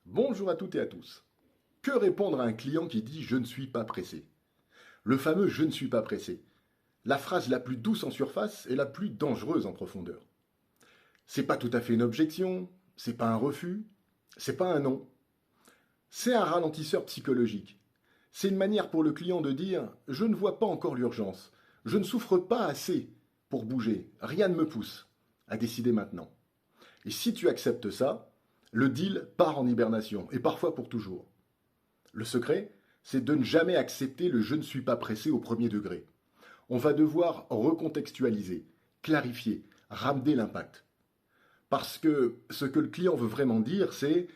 Bonjour à toutes et à tous. Que répondre à un client qui dit « je ne suis pas pressé » ? Le fameux « je ne suis pas pressé », la phrase la plus douce en surface et la plus dangereuse en profondeur. C'est pas tout à fait une objection, c'est pas un refus, c'est pas un non. C'est un ralentisseur psychologique. C'est une manière pour le client de dire « je ne vois pas encore l'urgence, je ne souffre pas assez pour bouger, rien ne me pousse à décider maintenant ». Et si tu acceptes ça, le deal part en hibernation, et parfois pour toujours. Le secret, c'est de ne jamais accepter le « je ne suis pas pressé » au premier degré. On va devoir recontextualiser, clarifier, ramener l'impact. Parce que ce que le client veut vraiment dire, c'est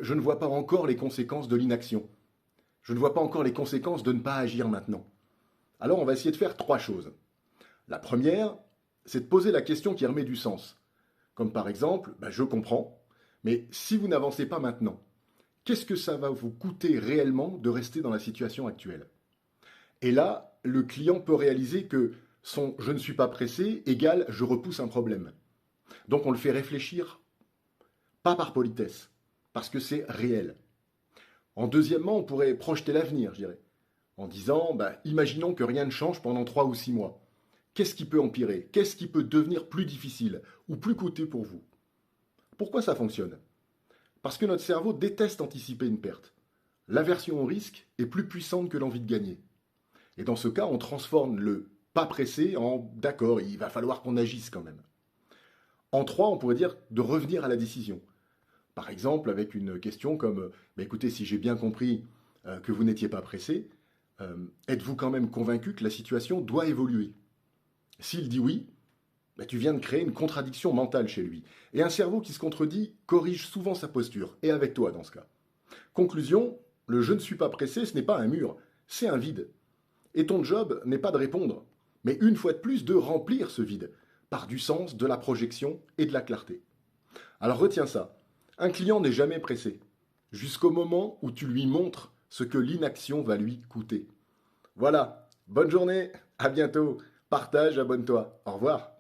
je ne vois pas encore les conséquences de l'inaction. Je ne vois pas encore les conséquences de ne pas agir maintenant. Alors on va essayer de faire trois choses. La première, c'est de poser la question qui remet du sens. Comme par exemple, je comprends, mais si vous n'avancez pas maintenant, qu'est-ce que ça va vous coûter réellement de rester dans la situation actuelle? Et là, le client peut réaliser que son je ne suis pas pressé égale je repousse un problème. Donc on le fait réfléchir, pas par politesse, parce que c'est réel. En deuxièmement, on pourrait projeter l'avenir, je dirais, en disant imaginons que rien ne change pendant 3 ou 6 mois. Qu'est-ce qui peut empirer? Qu'est-ce qui peut devenir plus difficile ou plus coûteux pour vous? Pourquoi ça fonctionne? Parce que notre cerveau déteste anticiper une perte. L'aversion au risque est plus puissante que l'envie de gagner. Et dans ce cas, on transforme le pas pressé en d'accord, il va falloir qu'on agisse quand même. En trois, on pourrait dire de revenir à la décision. Par exemple, avec une question comme écoutez, si j'ai bien compris que vous n'étiez pas pressé, êtes-vous quand même convaincu que la situation doit évoluer? S'il dit oui, tu viens de créer une contradiction mentale chez lui. Et un cerveau qui se contredit corrige souvent sa posture, et avec toi dans ce cas. Conclusion, le je ne suis pas pressé, ce n'est pas un mur, c'est un vide. Et ton job n'est pas de répondre, mais une fois de plus de remplir ce vide, par du sens, de la projection et de la clarté. Alors retiens ça, un client n'est jamais pressé, jusqu'au moment où tu lui montres ce que l'inaction va lui coûter. Voilà, bonne journée, à bientôt, partage, abonne-toi, au revoir.